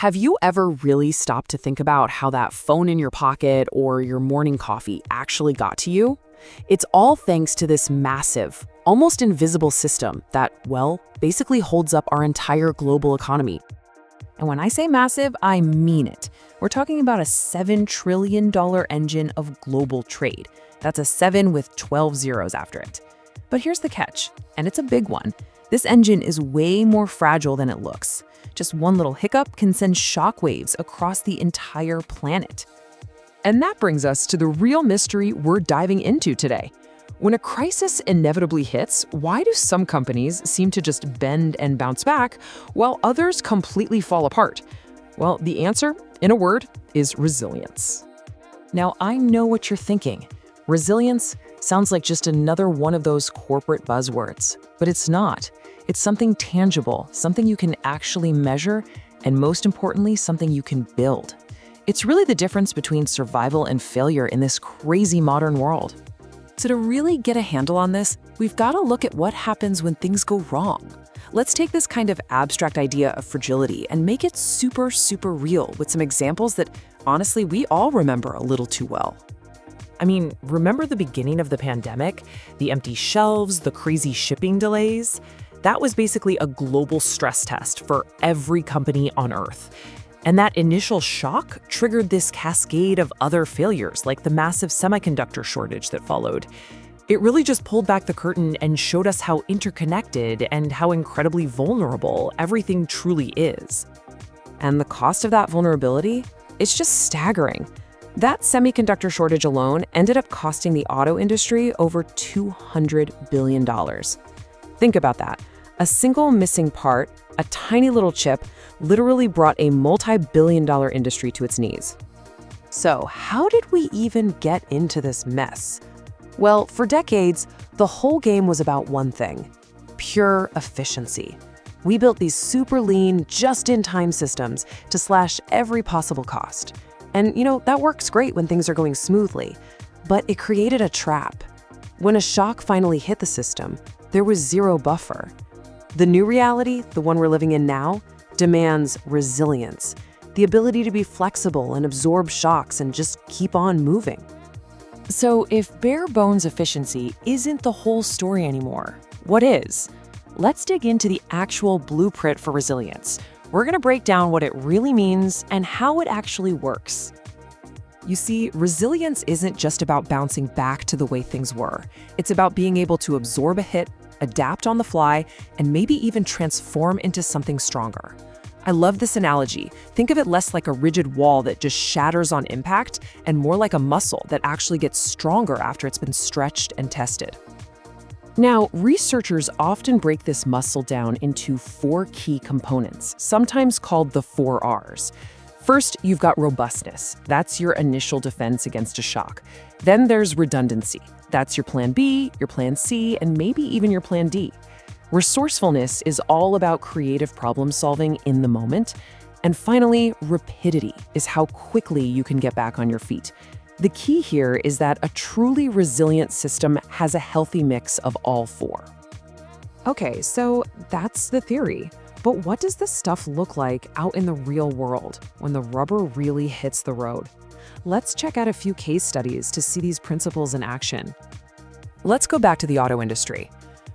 Have you ever really stopped to think about how that phone in your pocket or your morning coffee actually got to you? It's all thanks to this massive, almost invisible system that, well, basically holds up our entire global economy. And when I say massive, I mean it. We're talking about a $7 trillion engine of global trade. That's a 7 with 12 zeros after it. But here's the catch, and it's a big one. This engine is way more fragile than it looks. Just one little hiccup can send shockwaves across the entire planet. And that brings us to the real mystery we're diving into today. When a crisis inevitably hits, why do some companies seem to just bend and bounce back, while others completely fall apart? Well, the answer, in a word, is resilience. Now, I know what you're thinking. Resilience sounds like just another one of those corporate buzzwords, but it's not. It's something tangible, something you can actually measure, and most importantly, something you can build. It's really the difference between survival and failure in this crazy modern world. So to really get a handle on this, we've got to look at what happens when things go wrong. Let's take this kind of abstract idea of fragility and make it super, super real with some examples that, honestly, we all remember a little too well. I mean, remember the beginning of the pandemic? The empty shelves, the crazy shipping delays? That was basically a global stress test for every company on Earth. And that initial shock triggered this cascade of other failures, like the massive semiconductor shortage that followed. It really just pulled back the curtain and showed us how interconnected and how incredibly vulnerable everything truly is. And the cost of that vulnerability? It's just staggering. That semiconductor shortage alone ended up costing the auto industry over $200 billion. Think about that. A single missing part, a tiny little chip, literally brought a multi-billion-dollar industry to its knees. So how did we even get into this mess? Well, for decades, the whole game was about one thing: pure efficiency. We built these super lean, just-in-time systems to slash every possible cost. And, that works great when things are going smoothly, but it created a trap. When a shock finally hit the system, there was zero buffer. The new reality, the one we're living in now, demands resilience, the ability to be flexible and absorb shocks and just keep on moving. So if bare bones efficiency isn't the whole story anymore, what is? Let's dig into the actual blueprint for resilience. We're going to break down what it really means and how it actually works. You see, resilience isn't just about bouncing back to the way things were. It's about being able to absorb a hit, adapt on the fly, and maybe even transform into something stronger. I love this analogy. Think of it less like a rigid wall that just shatters on impact and more like a muscle that actually gets stronger after it's been stretched and tested. Now, researchers often break this muscle down into 4 key components, sometimes called the 4 Rs. First, you've got robustness. That's your initial defense against a shock. Then there's redundancy. That's your plan B, your plan C, and maybe even your plan D. Resourcefulness is all about creative problem solving in the moment. And finally, rapidity is how quickly you can get back on your feet. The key here is that a truly resilient system has a healthy mix of all 4. Okay, so that's the theory. But what does this stuff look like out in the real world when the rubber really hits the road? Let's check out a few case studies to see these principles in action. Let's go back to the auto industry.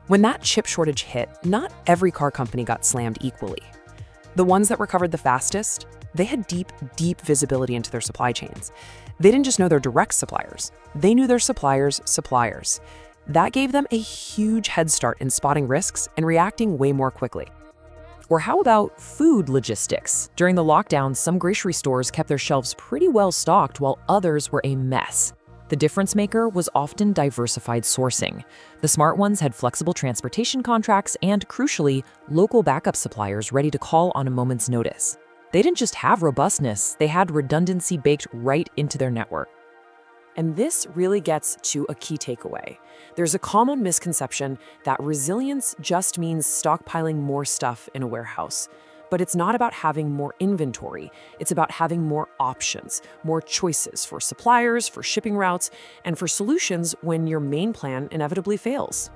When that chip shortage hit, not every car company got slammed equally. The ones that recovered the fastest, they had deep, deep visibility into their supply chains. They didn't just know their direct suppliers, they knew their suppliers' suppliers. That gave them a huge head start in spotting risks and reacting way more quickly. Or how about food logistics? During the lockdown, some grocery stores kept their shelves pretty well stocked while others were a mess. The difference maker was often diversified sourcing. The smart ones had flexible transportation contracts and, crucially, local backup suppliers ready to call on a moment's notice. They didn't just have robustness, they had redundancy baked right into their network. And this really gets to a key takeaway. There's a common misconception that resilience just means stockpiling more stuff in a warehouse. But it's not about having more inventory. It's about having more options, more choices for suppliers, for shipping routes, and for solutions when your main plan inevitably fails.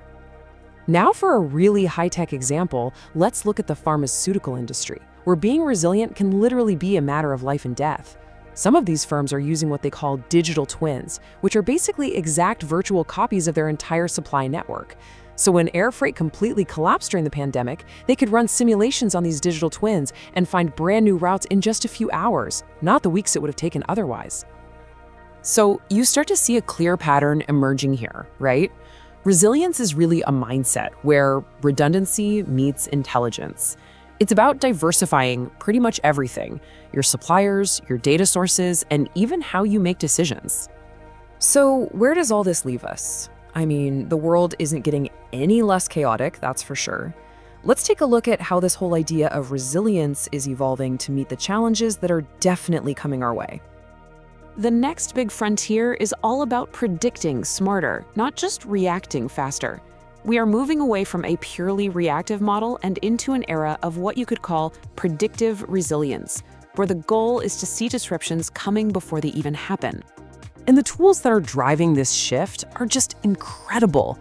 Now for a really high-tech example, let's look at the pharmaceutical industry. where being resilient can literally be a matter of life and death. Some of these firms are using what they call digital twins, which are basically exact virtual copies of their entire supply network. So when air freight completely collapsed during the pandemic, they could run simulations on these digital twins and find brand new routes in just a few hours, not the weeks it would have taken otherwise. So you start to see a clear pattern emerging here, right? Resilience is really a mindset where redundancy meets intelligence. It's about diversifying pretty much everything: your suppliers, your data sources, and even how you make decisions. So where does all this leave us? I mean, the world isn't getting any less chaotic, that's for sure. Let's take a look at how this whole idea of resilience is evolving to meet the challenges that are definitely coming our way. The next big frontier is all about predicting smarter, not just reacting faster. We are moving away from a purely reactive model and into an era of what you could call predictive resilience, where the goal is to see disruptions coming before they even happen. And the tools that are driving this shift are just incredible.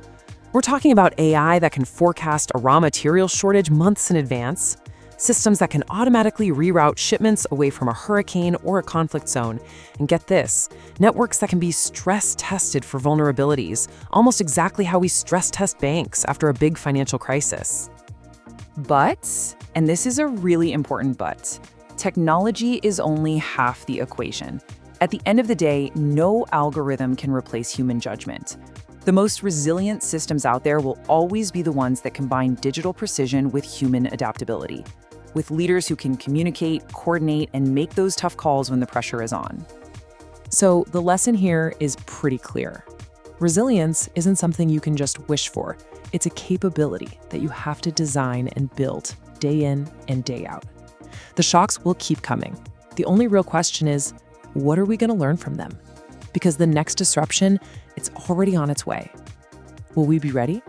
We're talking about AI that can forecast a raw material shortage months in advance, systems that can automatically reroute shipments away from a hurricane or a conflict zone, and get this, networks that can be stress tested for vulnerabilities, almost exactly how we stress test banks after a big financial crisis. But, and this is a really important but, technology is only half the equation. At the end of the day, no algorithm can replace human judgment. The most resilient systems out there will always be the ones that combine digital precision with human adaptability, with leaders who can communicate, coordinate, and make those tough calls when the pressure is on. So the lesson here is pretty clear. Resilience isn't something you can just wish for. It's a capability that you have to design and build day in and day out. The shocks will keep coming. The only real question is, what are we going to learn from them? Because the next disruption, it's already on its way. Will we be ready?